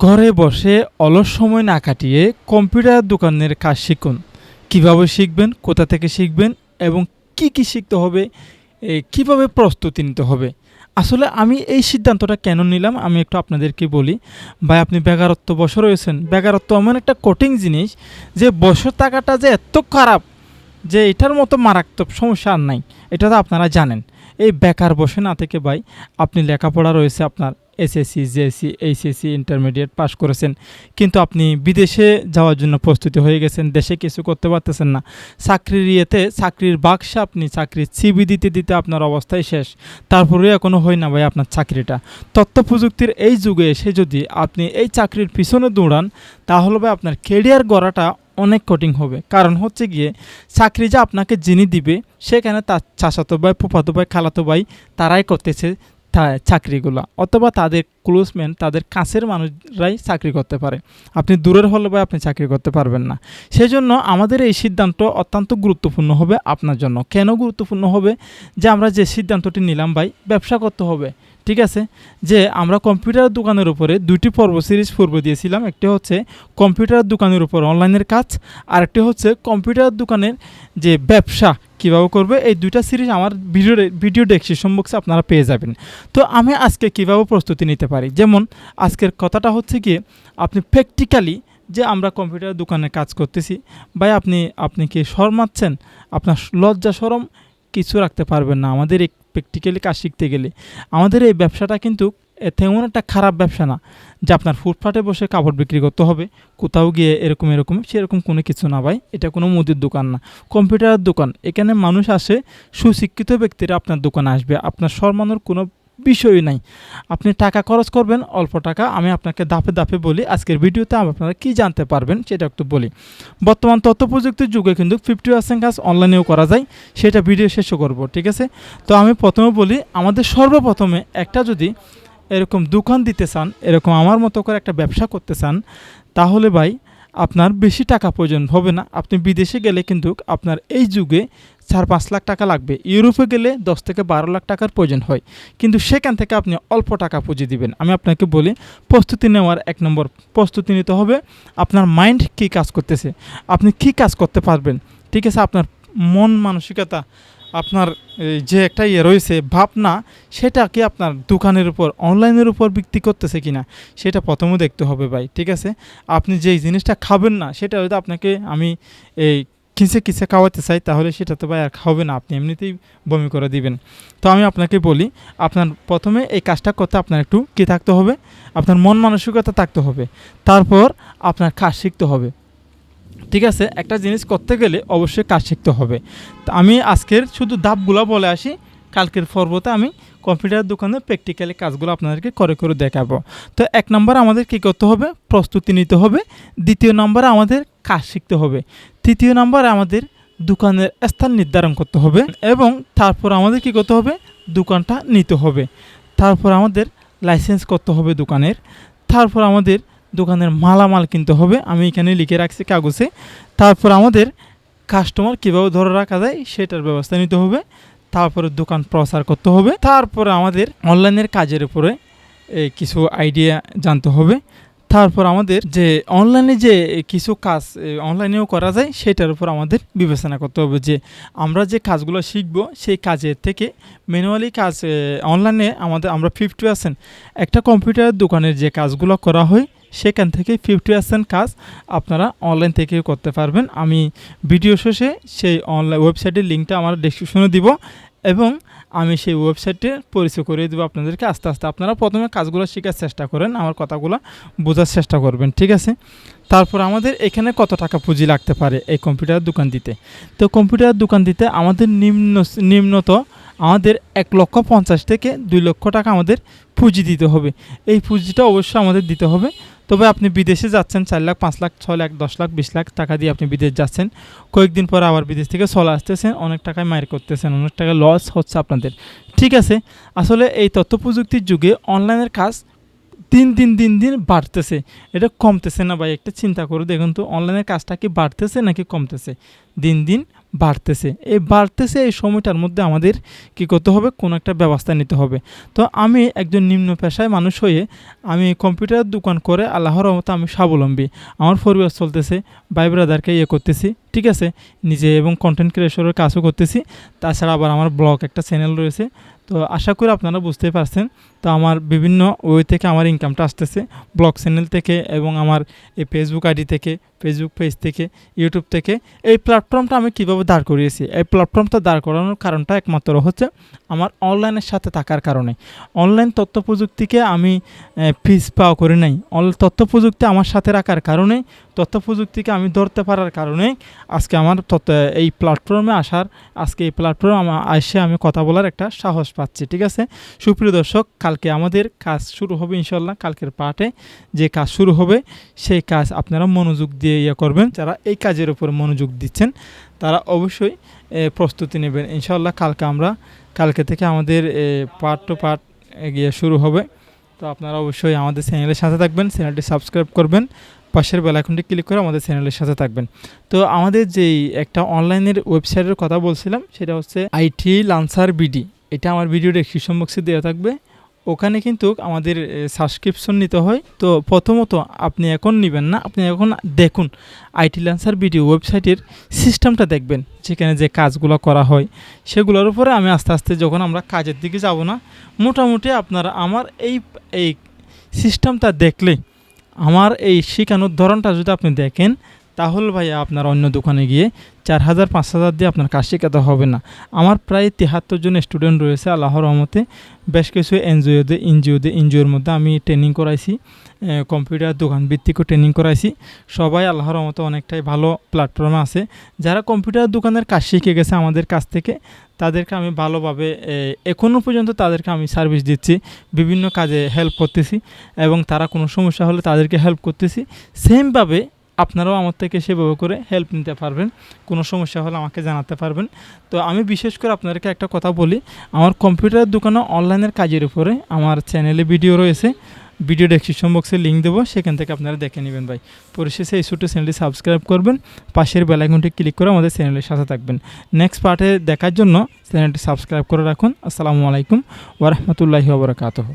ঘরে বসে অলস সময় না কাটিয়ে কম্পিউটার দোকানের কাজ শিখুন। কিভাবে শিখবেন, কোথা থেকে শিখবেন এবং কি কি শিখতে হবে, কিভাবে প্রস্তুতি নিতে হবে। আসলে আমি এই সিদ্ধান্তটা কেন নিলাম আমি একটু আপনাদেরকে বলি। ভাই, আপনি বেকারত্ব বসে রয়েছেন। বেকারত্ব এমন একটা কঠিন জিনিস যে বসে থাকাটা যে এত খারাপ, যে এটার মতো মারাত্মক সমস্যা আর নাই। এটা তো আপনারা জানেন। এই বেকার বসে না থেকে ভাই, আপনি লেখাপড়া রয়েছে, আপনার SSC, JSC, HSC, intermediate pass করেছেন, কিন্তু আপনি বিদেশে যাওয়ার জন্য প্রস্তুতি হয়ে গেছেন, দেশে কিছু করতে পারতেছেন না। চাকরির বাক্সে আপনি চাকরির সিভি দিতে দিতে আপনার অবস্থায় শেষ। তারপরেও এখনও হয় না ভাই আপনার চাকরিটা। তথ্য প্রযুক্তির এই যুগে এসে যদি আপনি এই চাকরির পিছনে দৌড়ান, তাহলে ভাই আপনার কেরিয়ার গড়াটা অনেক কঠিন হবে। কারণ হচ্ছে গিয়ে, চাকরি যে আপনাকে যিনি দিবে, সেখানে তার চাচাতো ভাই, ফুফাতো ভাই, খালাতো ভাই তারাই করতেছে চাকরিগুলো, অথবা তাদের ক্লোজমেন্ট, তাদের কাছের মানুষরাই চাকরি করতে পারে। আপনি দূরের হলে ভাই আপনি চাকরি করতে পারবেন না। সেই জন্য আমাদের এই সিদ্ধান্ত অত্যন্ত গুরুত্বপূর্ণ হবে আপনার জন্য। কেন গুরুত্বপূর্ণ হবে? যে আমরা যে সিদ্ধান্তটি নিলাম ভাই, ব্যবসা করতে হবে। ঠিক আছে, যে আমরা কম্পিউটার দোকানের উপরে দুইটি সিরিজ পূর্ব দিয়েছিলাম। একটি হচ্ছে কম্পিউটার দোকানের উপর অনলাইনের কাজ, আর একটি হচ্ছে কম্পিউটার দোকানের যে ব্যবসা কীভাবে করবে। এই দুইটা সিরিজ আমার ভিডিও ডেসক্রিপশন বক্সে আপনারা পেয়ে যাবেন। তো আমি আজকে কীভাবে প্রস্তুতি নিতে পারি, যেমন আজকের কথাটা হচ্ছে গিয়ে, আপনি প্র্যাকটিক্যালি যে আমরা কম্পিউটার দোকানে কাজ করতেছি ভাই, আপনি কি শরমাচ্ছেন? আপনার লজ্জা শরম কিছু রাখতে পারবেন না আমাদের এই প্র্যাকটিক্যালি কাজ শিখতে গেলে। আমাদের এই ব্যবসাটা কিন্তু তেমন একটা খারাপ ব্যবসা না যে আপনার ফুটপাতে বসে কাপড় বিক্রি করতে হবে, কোথাও গিয়ে এরকম সেরকম কোনো কিছু না ভাই। এটা কোনো মুদির দোকান না, কম্পিউটারের দোকান। এখানে মানুষ আসে, সুশিক্ষিত ব্যক্তিরা আপনার দোকানে আসবে। আপনার শরমানোর কোনো বিষয়ই নাই। আপনি টাকা খরচ করবেন, অল্প টাকা। আমি আপনাকে ধাপে ধাপে বলি, আজকের ভিডিওতে আপনারা কী জানতে পারবেন সেটা একটু বলি। বর্তমান তথ্য প্রযুক্তির যুগে কিন্তু 50% কাজ অনলাইনেও করা যায়, সেটা ভিডিও শেষও করব। ঠিক আছে, তো আমি প্রথমে বলি, আমাদের সর্বপ্রথমে একটা যদি এরকম দোকান দিতে চান, এরকম আমার মতো করে একটা ব্যবসা করতে চান, তাহলে ভাই আপনার বেশি টাকা প্রয়োজন হবে না। আপনি বিদেশে গেলে কিন্তু আপনার এই যুগে 4-5 লাখ টাকা লাগবে। ইউরোপে গেলে 10 থেকে 12 লাখ টাকার প্রয়োজন হয়, কিন্তু সেখান থেকে আপনি অল্প টাকা পুঁজি দিবেন। আমি আপনাকে বলি, প্রস্তুতি নেওয়ার 1 নম্বর প্রস্তুতি নিতে হবে আপনার মাইন্ড কী কাজ করতেছে, আপনি কী কাজ করতে পারবেন। ঠিক আছে, আপনার মন মানসিকতা, আপনার যে একটা রয়েছে ভাবনা, সেটা কি আপনার দোকানের উপর, অনলাইনের উপর বিক্রি করতেছে কিনা, সেটা প্রথমে দেখতে হবে ভাই। ঠিক আছে, আপনি যেই জিনিসটা খাবেন না, সেটা হয়তো আপনাকে আমি এই কিসে খাওয়াতে চাই, তাহলে সেটা তো ভাই আর খাবেন না, আপনি এমনিতেই বমি করে দিবেন। তো আমি আপনাকে বলি, আপনার প্রথমে এই কাজটা করতে আপনার একটু কী থাকতে হবে, আপনার মন মানসিকতা থাকতে হবে। তারপর আপনার কাজ শিখতে হবে। ঠিক আছে, একটা জিনিস করতে গেলে অবশ্যই কাজ শিখতে হবে। তো আমি আজকের শুধু ধাপগুলো বলে আসি, কালকের পর্বতে আমি কম্পিউটার দোকানে প্র্যাকটিক্যালি কাজগুলো আপনাদেরকে করে করে দেখাবো। তো 1 নম্বর আমাদের কী করতে হবে, প্রস্তুতি নিতে হবে। 2য় নম্বরে আমাদের কাজ শিখতে হবে। 3য় নম্বরে আমাদের দোকানের স্থান নির্ধারণ করতে হবে, এবং তারপর আমাদের কী করতে হবে, দোকানটা নিতে হবে। তারপর আমাদের লাইসেন্স করতে হবে দোকানের। তারপর আমাদের দোকানের মালামাল কিনতে হবে, আমি এখানে লিখে রাখছি কাগজে। তারপর আমাদের কাস্টমার কীভাবে ধরে রাখা যায় সেটার ব্যবস্থা নিতে হবে। তারপরে দোকান প্রচার করতে হবে। তারপরে আমাদের অনলাইনের কাজের উপরে কিছু আইডিয়া জানতে হবে। তারপর আমাদের যে অনলাইনে যে কিছু কাজ অনলাইনেও করা যায়, সেটার উপর আমাদের বিবেচনা করতে হবে, যে আমরা যে কাজগুলো শিখব সেই কাজের থেকে ম্যানুয়ালি কাজ অনলাইনে আমরা 50% একটা কম্পিউটার দোকানের যে কাজগুলো করা হয়, সেখান থেকে 50% কাজ আপনারা অনলাইন থেকেও করতে পারবেন। আমি ভিডিও শেষে সেই অনলাইন ওয়েবসাইটের লিঙ্কটা আমার ডেসক্রিপশনে দিব, এবং আমি সেই ওয়েবসাইটে পরিচয় করে দেবো আপনাদেরকে। আস্তে আস্তে আপনারা প্রথমে কাজগুলো শেখার চেষ্টা করেন, আমার কথাগুলো বোঝার চেষ্টা করবেন। ঠিক আছে, তারপর আমাদের এখানে কত টাকা পুঁজি লাগতে পারে এই কম্পিউটার দোকান দিতে। তো কম্পিউটার দোকান দিতে আমাদের নিম্নত আমাদের 1,50,000 থেকে 2 লক্ষ টাকা আমাদের পুঁজি দিতে হবে। এই পুঁজিটা অবশ্যই আমাদের দিতে হবে। তবে আপনি বিদেশে যাচ্ছেন, 4 লাখ, 5 লাখ, 6 লাখ, 10 লাখ, 20 লাখ টাকা দিয়ে আপনি বিদেশ যাচ্ছেন, কয়েকদিন পর আবার বিদেশ থেকে চলে আসতেছেন, অনেক টাকায় মার করতেছেন, অনেক টাকা লস হচ্ছে আপনাদের। ঠিক আছে, আসলে এই তথ্য প্রযুক্তির যুগে অনলাইনের কাজ দিন দিন বাড়তেছে, এটা কমতেছে না ভাই। একটা চিন্তা করে দেখুন তো, অনলাইনের কাজটা কি বাড়তেছে নাকি কমতেছে? দিন দিন বাড়তেছে। এই সময়টার মধ্যে আমাদের কী করতে হবে, কোনো একটা ব্যবস্থা নিতে হবে। তো আমি একজন নিম্ন পেশায় মানুষ হয়ে আমি কম্পিউটার দোকান করে আল্লাহর রহমতে আমি স্বাবলম্বী। আমার পরিবার চলতেছে, ভাই ব্রাদারকে করতেছি, ঠিক আছে, নিজে এবং কন্টেন্ট ক্রিয়েশনের কাজও করতেছি। তাছাড়া আবার আমার ব্লগ একটা চ্যানেল রয়েছে। তো আশা করি আপনারা বুঝতেই পারছেন। তো আমার বিভিন্ন ওয়ে থেকে আমার ইনকামটা আসতেছে, ব্লগ চ্যানেল থেকে এবং আমার এই ফেসবুক আইডি থেকে, ফেসবুক পেজ থেকে, ইউটিউব থেকে। এই প্ল্যাটফর্মটা আমি কীভাবে দাঁড় করিয়েছি, এই প্ল্যাটফর্মটা দাঁড় করানোর কারণটা একমাত্র হচ্ছে আমার অনলাইনের সাথে থাকার কারণে। অনলাইন তথ্য প্রযুক্তিকে আমি ফিস পাওয়া করি নাই, তথ্য প্রযুক্তি আমার সাথে রাখার কারণে, তথ্য প্রযুক্তিকে আমি ধরতে পারার কারণে আজকে আমার এই প্ল্যাটফর্মে আসার, আজকে এই প্ল্যাটফর্মে এসে আমি কথা বলার একটা সাহস পাচ্ছি, ঠিক আছে। সুপ্রিয় দর্শক, কালকে আমাদের কাজ শুরু হবে ইনশাল্লাহ। কালকের পার্টে যে কাজ শুরু হবে সেই কাজ আপনারা মনোযোগ দিয়ে করবেন। যারা এই কাজের উপর মনোযোগ দিচ্ছেন তারা অবশ্যই প্রস্তুতি নেবেন ইনশাল্লাহ। কালকে থেকে আমাদের পার্ট টু পার্ট এগিয়ে শুরু হবে। তো আপনারা অবশ্যই আমাদের চ্যানেলের সাথে থাকবেন, চ্যানেলটি সাবস্ক্রাইব করবেন, পাশের বেল আইকনটি ক্লিক করে আমাদের চ্যানেলের সাথে থাকবেন। তো আমাদের যেই একটা অনলাইনের ওয়েবসাইটের কথা বলছিলাম সেটা হচ্ছে আইটি লান্সার বিডি। এটা আমার ভিডিও ডেসক্রিপশন বক্সে দেওয়া থাকবে। ওখানে কিন্তু আমাদের সাবস্ক্রিপশন নিতে হয়। তো প্রথমত আপনি এখন নেবেন না, আপনি এখন দেখুন আইটি লান্সার বিডি ওয়েবসাইটের সিস্টেমটা দেখবেন, যেখানে যে কাজগুলো করা হয় সেগুলোর উপরে আমি আস্তে আস্তে যখন আমরা কাজের দিকে যাব না, মোটামুটি আপনারা আমার এই সিস্টেমটা দেখলে, আমার এই শেখানোর ধরনটা যদি আপনি দেখেন, তাহলে ভাইয়া আপনার অন্য দোকানে গিয়ে 4,000 5,000 দিয়ে আপনার কাজ শেখাতে হবে না। আমার প্রায় 73 জন স্টুডেন্ট রয়েছে আল্লাহর রহমতে। বেশ কিছু এনজিওর মধ্যে আমি ট্রেনিং করাইছি, কম্পিউটার দোকান ভিত্তিকও ট্রেনিং করাইছি। সবাই আল্লাহর রহমতে অনেকটাই ভালো প্ল্যাটফর্মে আছে। যারা কম্পিউটার দোকানের কাজ শিখে গেছে আমাদের কাছ থেকে, তাদেরকে আমি ভালোভাবে এখনও পর্যন্ত তাদেরকে আমি সার্ভিস দিচ্ছি, বিভিন্ন কাজে হেল্প করতেছি এবং তারা কোনো সমস্যা হলে তাদেরকে হেল্প করতেছি। সেমভাবে আপনারাও আমার থেকে সেভাবে করে হেল্প নিতে পারবেন, কোনো সমস্যা হলে আমাকে জানাতে পারবেন। তো আমি বিশেষ করে আপনাদেরকে একটা কথা বলি, আমার কম্পিউটার দোকানে অনলাইনের কাজের উপরে আমার চ্যানেলে ভিডিও রয়েছে, ভিডিও ডেসক্রিপশন বক্সে লিঙ্ক দেবো, সেখান থেকে আপনারা দেখে নেবেন ভাই। পরিশেষে এই ছোট্ট চ্যানেলটি সাবস্ক্রাইব করবেন, পাশের বেল আইকনটি ক্লিক করে আমাদের চ্যানেলের সাথে থাকবেন। নেক্সট পার্টে দেখার জন্য চ্যানেলটি সাবস্ক্রাইব করে রাখুন। আসসালামু আলাইকুম ওয়া রাহমাতুল্লাহি ওয়া বারাকাতুহু।